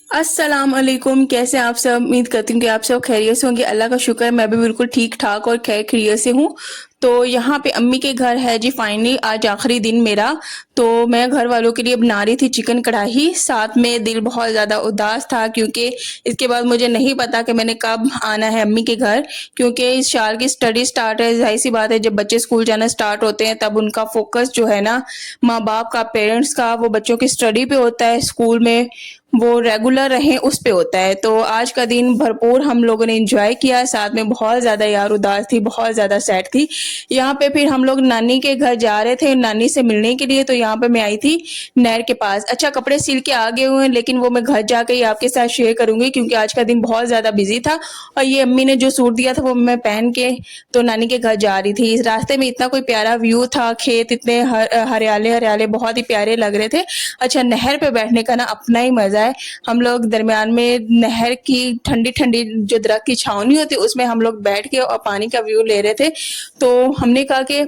अस्सलाम वालेकुम। कैसे हैं आप सब? उम्मीद करती हूँ कि आप सब खैरियत से होंगे। अल्लाह का शुक्र है, मैं भी बिल्कुल ठीक ठाक और खैरियत से हूँ। तो यहाँ पे अम्मी के घर है जी, फाइनली आज आखिरी दिन मेरा। तो मैं घर वालों के लिए बना रही थी चिकन कढ़ाई। साथ में दिल बहुत ज़्यादा उदास था क्योंकि इसके बाद मुझे नहीं पता कि मैंने कब आना है अम्मी के घर, क्योंकि इस साल की स्टडी स्टार्ट है। जाहिर सी बात है, जब बच्चे स्कूल जाना स्टार्ट होते हैं तब उनका फोकस जो है ना, माँ बाप का, पेरेंट्स का, वो बच्चों की स्टडी पे होता है, स्कूल में वो रेगुलर रहें उस पे होता है। तो आज का दिन भरपूर हम लोगों ने एंजॉय किया। साथ में बहुत ज़्यादा यार उदास थी, बहुत ज़्यादा सैड थी। यहाँ पे फिर हम लोग नानी के घर जा रहे थे नानी से मिलने के लिए। तो यहाँ पे मैं आई थी नहर के पास। अच्छा, कपड़े सिल के आ गए हुए हैं, लेकिन वो मैं घर जाके ही आपके साथ शेयर करूंगी क्योंकि आज का दिन बहुत ज़्यादा बिजी था। और ये अम्मी ने जो सूट दिया था वो मैं पहन के तो नानी के घर जा रही थी। इस रास्ते में इतना कोई प्यारा व्यू था, खेत इतने हरियाले हरियाले, बहुत ही प्यारे लग रहे थे। अच्छा, नहर पे बैठने का ना अपना ही मजा है। हम लोग दरमियान में नहर की ठंडी ठंडी जो दरख्त की छावनी होती है उसमें हम लोग बैठ के और पानी का व्यू ले रहे थे। तो हमने कहा कि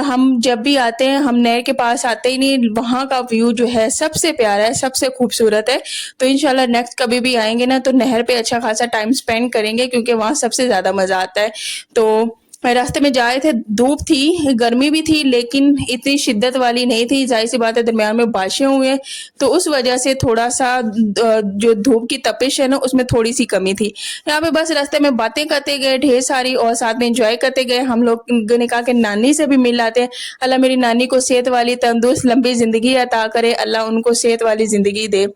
हम जब भी आते हैं हम नहर के पास आते ही नहीं, वहाँ का व्यू जो है सबसे प्यारा है, सबसे खूबसूरत है। तो इंशाल्लाह नेक्स्ट कभी भी आएंगे ना तो नहर पे अच्छा खासा टाइम स्पेंड करेंगे क्योंकि वहाँ सबसे ज़्यादा मज़ा आता है। तो रास्ते में जा रहे थे, धूप थी, गर्मी भी थी, लेकिन इतनी शिद्दत वाली नहीं थी। जाहिर सी बात है, दरमियान में बारिशें हुई हैं तो उस वजह से थोड़ा सा जो धूप की तपिश है ना उसमें थोड़ी सी कमी थी। यहाँ पे बस रास्ते में बातें करते गए ढेर सारी और साथ में एंजॉय करते गए। हम लोग ने कहा कि नानी से भी मिल आते हैं। अल्लाह मेरी नानी को सेहत वाली तंदुरुस्त लंबी जिंदगी अता करे, अल्लाह उनको सेहत वाली जिंदगी दे।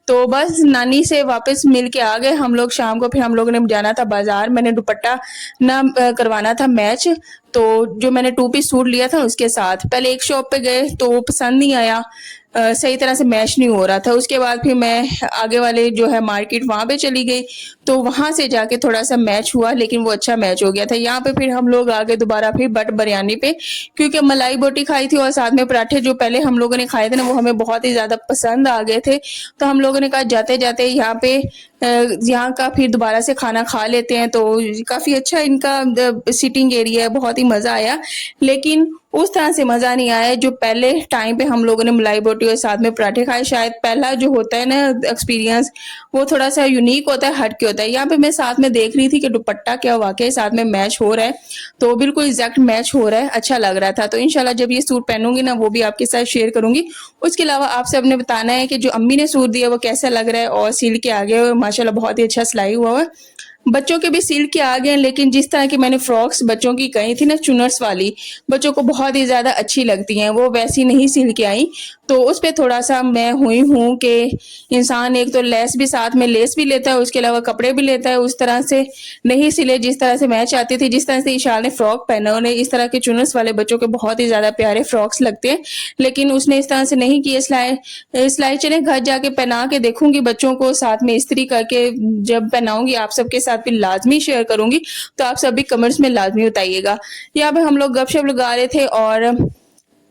तो बस नानी से वापस मिल के आ गए हम लोग शाम को। फिर हम लोगों ने जाना था बाजार, मैंने दुपट्टा ना करवाना था मैच। तो जो मैंने टू पीस सूट लिया था उसके साथ पहले एक शॉप पे गए तो वो पसंद नहीं आया, सही तरह से मैच नहीं हो रहा था। उसके बाद फिर मैं आगे वाले जो है मार्केट वहाँ पे चली गई तो वहाँ से जाके थोड़ा सा मैच हुआ, लेकिन वो अच्छा मैच हो गया था। यहाँ पे फिर हम लोग आ गए दोबारा फिर बट बिरयानी पे, क्योंकि मलाई बोटी खाई थी और साथ में पराठे जो पहले हम लोगों ने खाए थे ना वो हमें बहुत ही ज़्यादा पसंद आ गए थे। तो हम लोगों ने कहा जाते जाते यहाँ पे यहाँ का फिर दोबारा से खाना खा लेते हैं। तो काफ़ी अच्छा इनका सिटिंग एरिया है, बहुत ही मज़ा आया। लेकिन उस तरह से मज़ा नहीं आया जो पहले टाइम पे हम लोगों ने मलाई बोटी और साथ में पराठे खाए। शायद पहला जो होता है ना एक्सपीरियंस वो थोड़ा सा यूनिक होता है, हट के होता है। यहाँ पे मैं साथ में देख रही थी कि दुपट्टा क्या वाकई साथ में मैच हो रहा है, तो बिल्कुल एग्जैक्ट मैच हो रहा है, अच्छा लग रहा था। तो इंशाल्लाह जब ये सूट पहनूंगी ना वो भी आपके साथ शेयर करूंगी। उसके अलावा आप सबने बताना है कि जो अम्मी ने सूट दिया वो कैसा लग रहा है। और सिल के आगे माशाल्लाह बहुत ही अच्छा सिलाई हुआ है। बच्चों के भी सिल के आ गए हैं, लेकिन जिस तरह की मैंने फ्रॉक्स बच्चों की कही थी ना चुनर्स वाली, बच्चों को बहुत ही ज़्यादा अच्छी लगती हैं, वो वैसी नहीं सिल के आई। तो उस पे थोड़ा सा मैं हुई हूँ कि इंसान एक तो लेस भी साथ में लेस भी लेता है, उसके अलावा कपड़े भी लेता है, उस तरह से नहीं सिले जिस तरह से मैं चाहती थी। जिस तरह से ईशान ने फ्रॉक पहना, उन्हें इस तरह के चुनर्स वाले बच्चों के बहुत ही ज़्यादा प्यारे फ्रॉक्स लगते हैं, लेकिन उसने इस तरह से नहीं किए सिलाई। सिलाई चले घर जाके पहना के देखूंगी बच्चों को, साथ में इस्त्री करके जब पहनाऊंगी आप सबके साथ भी लाजमी शेयर करूंगी। तो आप सभी कमेंट्स में लाजमी बताइएगा। यहाँ पे हम लोग गपशप लगा रहे थे और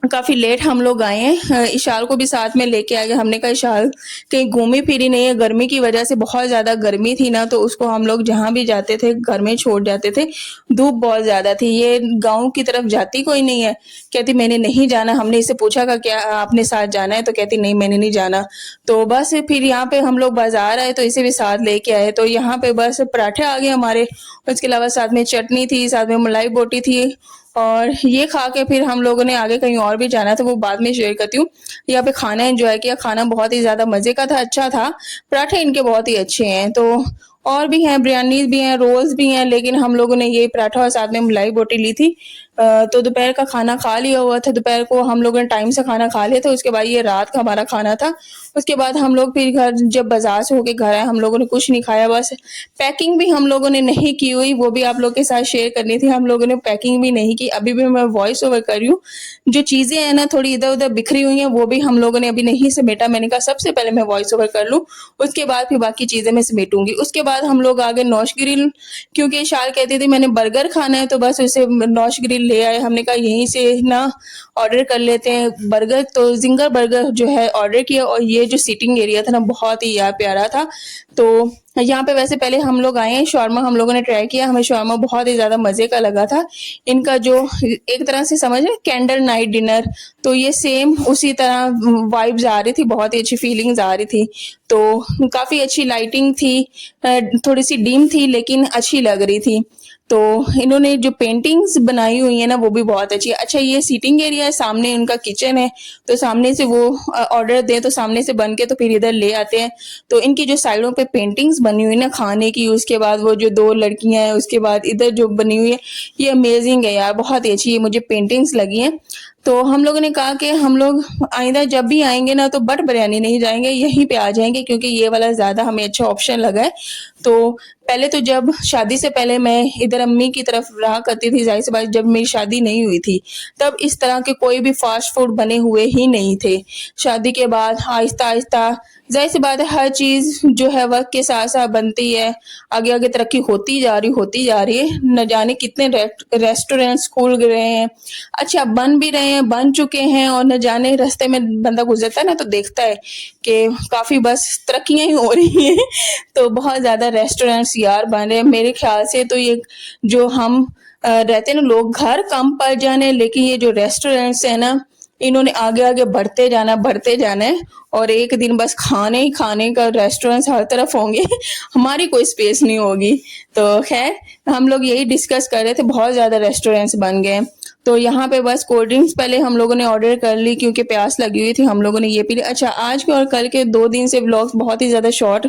काफ़ी लेट हम लोग आए हैं। इशाल को भी साथ में लेके आ गए। हमने कहा इशाल कहीं घूमी फिरी नहीं है, गर्मी की वजह से बहुत ज़्यादा गर्मी थी ना तो उसको हम लोग जहाँ भी जाते थे घर में छोड़ जाते थे, धूप बहुत ज़्यादा थी। ये गांव की तरफ जाती कोई नहीं है, कहती मैंने नहीं जाना। हमने इससे पूछा कि क्या आपने साथ जाना है, तो कहती नहीं मैंने नहीं जाना। तो बस फिर यहाँ पे हम लोग बाजार आए तो इसे भी साथ लेके आए। तो यहाँ पे बस पराठे आ गए हमारे, उसके अलावा साथ में चटनी थी, साथ में मलाई बोटी थी। और ये खा के फिर हम लोगों ने आगे कहीं और भी जाना था, वो बाद में शेयर करती हूँ। यहाँ पे खाना एंजॉय किया, खाना बहुत ही ज़्यादा मज़े का था, अच्छा था। पराठे इनके बहुत ही अच्छे हैं। तो और भी हैं, बिरयानी भी हैं, रोल्स भी हैं, लेकिन हम लोगों ने ये पराठा और साथ में मलाई बोटी ली थी। तो दोपहर का खाना खा लिया हुआ था, दोपहर को हम लोगों ने टाइम से खाना खा लिया था। उसके बाद ये रात का हमारा खाना था। उसके बाद हम लोग फिर घर जब बाजार से होके घर आए हम लोगों ने कुछ नहीं खाया, बस पैकिंग भी हम लोगों ने नहीं की हुई, वो भी आप लोग के साथ शेयर करनी थी। हम लोगों ने पैकिंग भी नहीं की। अभी भी मैं वॉइस ओवर कर रही हूँ, जो चीज़ें हैं ना थोड़ी इधर उधर बिखरी हुई हैं वो भी हम लोगों ने अभी नहीं समेटा। मैंने कहा सबसे पहले मैं वॉइस ओवर कर लूँ, उसके बाद फिर बाकी चीज़ें मैं समेटूंगी। उसके बाद हम लोग आ गए नौश ग्रिल, क्योंकि शाल कहती थी मैंने बर्गर खाना है, तो बस उसे नौश ग्रिल ले आए। हमने कहा यहीं से ना ऑर्डर कर लेते हैं बर्गर। तो जिंगर बर्गर जो है ऑर्डर किया और ये जो सीटिंग एरिया था ना बहुत ही यार प्यारा था। तो यहाँ पे वैसे पहले हम लोग आए हैं, शॉर्मा हम लोगों ने ट्राई किया, हमें शॉर्मा बहुत ही ज़्यादा मज़े का लगा था। इनका जो एक तरह से समझ रहे कैंडल नाइट डिनर, तो ये सेम उसी तरह वाइब्स आ रही थी, बहुत ही अच्छी फीलिंग्स आ रही थी। तो काफ़ी अच्छी लाइटिंग थी, थोड़ी सी डिम थी लेकिन अच्छी लग रही थी। तो इन्होंने जो पेंटिंग्स बनाई हुई है ना वो भी बहुत अच्छी है। अच्छा, ये सीटिंग एरिया है, सामने उनका किचन है, तो सामने से वो ऑर्डर दें तो सामने से बन के तो फिर इधर ले आते हैं। तो इनकी जो साइडों पे पेंटिंग्स बनी हुई ना खाने की, उसके बाद वो जो 2 लड़कियां हैं, उसके बाद इधर जो बनी हुई है, ये अमेजिंग है यार, बहुत ही अच्छी ये मुझे पेंटिंग्स लगी हैं। तो हम लोगों ने कहा कि हम लोग आइंदा जब भी आएंगे ना तो बट बिरयानी नहीं जाएंगे, यहीं पे आ जाएंगे, क्योंकि ये वाला ज़्यादा हमें अच्छा ऑप्शन लगा है। तो पहले तो जब शादी से पहले मैं इधर अम्मी की तरफ रहा करती थी, जाहिर सी बात जब मेरी शादी नहीं हुई थी तब इस तरह के कोई भी फास्ट फूड बने हुए ही नहीं थे। शादी के बाद आहिस्ता आहिस्ता जाहिर सी बात है हर चीज़ जो है वक्त के साथ साथ बनती है, आगे आगे तरक्की होती जा रही है। न जाने कितने रेस्टोरेंट्स खुल रहे हैं, अच्छा बन भी रहे हैं, बन चुके हैं, और न जाने रास्ते में बंदा गुजरता है ना तो देखता है कि काफ़ी बस तरक्कियाँ ही हो रही हैं। तो बहुत ज़्यादा रेस्टोरेंट्स यार बन रहे हैं, मेरे ख्याल से तो ये जो हम रहते हैं ना लोग, घर कम पड़ जाने, लेकिन ये जो रेस्टोरेंट्स है ना इन्होंने आगे आगे बढ़ते जाना है, और एक दिन बस खाने ही खाने का रेस्टोरेंट्स हर तरफ होंगे। हमारी कोई स्पेस नहीं होगी। तो खैर हम लोग यही डिस्कस कर रहे थे, बहुत ज़्यादा रेस्टोरेंट्स बन गए। तो यहाँ पे बस कोल्ड ड्रिंक्स पहले हम लोगों ने ऑर्डर कर ली क्योंकि प्यास लगी हुई थी, हम लोगों ने ये पी ली। अच्छा, आज के और कल के 2 दिन से व्लॉग्स बहुत ही ज़्यादा शॉर्ट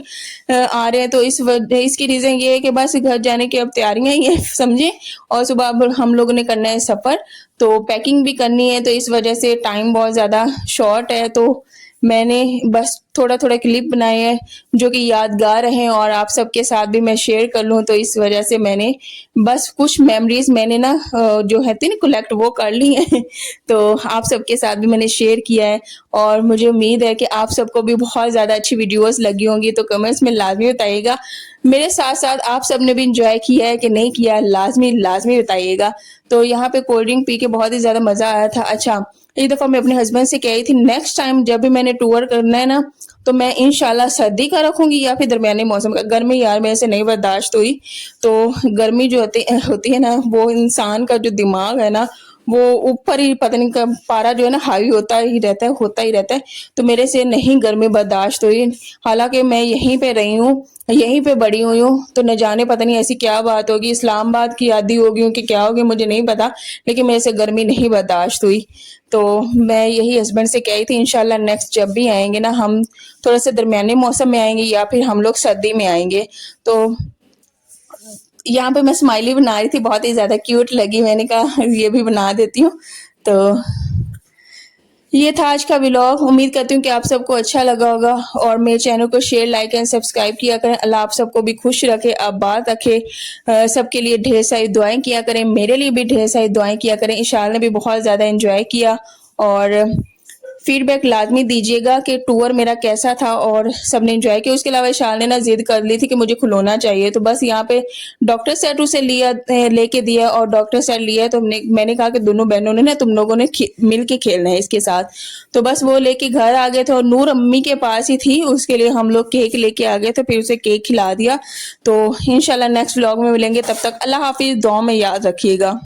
आ रहे हैं, तो इसकी रीज़न ये है कि बस घर जाने की अब तैयारियां ही हैं समझे, और सुबह अब हम लोगों ने करना है सफ़र, तो पैकिंग भी करनी है, तो इस वजह से टाइम बहुत ज़्यादा शॉर्ट है। तो मैंने बस थोड़ा थोड़ा क्लिप बनाए हैं जो कि यादगार हैं और आप सबके साथ भी मैं शेयर कर लूँ, तो इस वजह से मैंने बस कुछ मेमोरीज मैंने ना जो है थी ना कलेक्ट वो कर ली हैं। तो आप सबके साथ भी मैंने शेयर किया है, और मुझे उम्मीद है कि आप सबको भी बहुत ज़्यादा अच्छी वीडियोस लगी होंगी, तो कमेंट्स में लाजमी बताइएगा। मेरे साथ साथ आप सब ने भी इंजॉय किया है कि नहीं किया है, लाजमी लाजमी बताइएगा। तो यहाँ पे कोल्ड ड्रिंक पी के बहुत ही ज़्यादा मज़ा आया था। अच्छा, एक दफ़ा मैं अपने हस्बैंड से कह रही थी नेक्स्ट टाइम जब भी मैंने टूर करना है ना तो मैं इंशाल्लाह सर्दी का रखूंगी या फिर दरमियाने मौसम का। गर्मी यार मेरे से नहीं बर्दाश्त हुई। तो गर्मी जो होती है ना वो इंसान का जो दिमाग है ना वो ऊपर ही पता नहीं कब पारा जो है ना हावी होता ही रहता है। तो मेरे से नहीं गर्मी बर्दाश्त हुई, हालांकि मैं यहीं पे रही हूँ, यहीं पे बड़ी हुई हूँ, तो न जाने पता नहीं ऐसी क्या बात होगी, इस्लामाबाद की आदी होगी कि क्या होगी मुझे नहीं पता, लेकिन मेरे से गर्मी नहीं बर्दाश्त हुई। तो मैं यही हस्बैंड से कही थी इंशाल्लाह नेक्स्ट जब भी आएंगे ना हम थोड़ा सा दरमियाने मौसम में आएंगे या फिर हम लोग सर्दी में आएंगे। तो यहाँ पे मैं स्माइली बना रही थी, बहुत ही ज़्यादा क्यूट लगी, मैंने कहा ये भी बना देती हूँ। तो ये था आज का व्लॉग, उम्मीद करती हूँ कि आप सबको अच्छा लगा होगा, और मेरे चैनल को शेयर लाइक एंड सब्सक्राइब किया करें। अल्लाह आप सबको भी खुश रखे, आबाद रखे, सबके लिए ढेर सारी दुआएं किया करें, मेरे लिए भी ढेर सारी दुआएं किया करें। इशाल ने भी बहुत ज़्यादा एंजॉय किया, और फीडबैक लाजमी दीजिएगा कि टूर मेरा कैसा था और सबने एंजॉय किया। उसके अलावा इशाल ने ना जिद कर ली थी कि मुझे खिलौना चाहिए, तो बस यहाँ पे डॉक्टर सेट उसे लेके दिया, और डॉक्टर सेट लिया तो मैंने कहा कि दोनों बहनों ने ना तुम लोगों ने मिल के खेलना है इसके साथ। तो बस वो लेके घर आ गए थे, और नूर अम्मी के पास ही थी, उसके लिए हम लोग केक लेके आ गए थे, फिर उसे केक खिला दिया। तो इंशाल्लाह नेक्स्ट व्लॉग में मिलेंगे, तब तक अल्लाह हाफिज, दुआ में याद रखिएगा।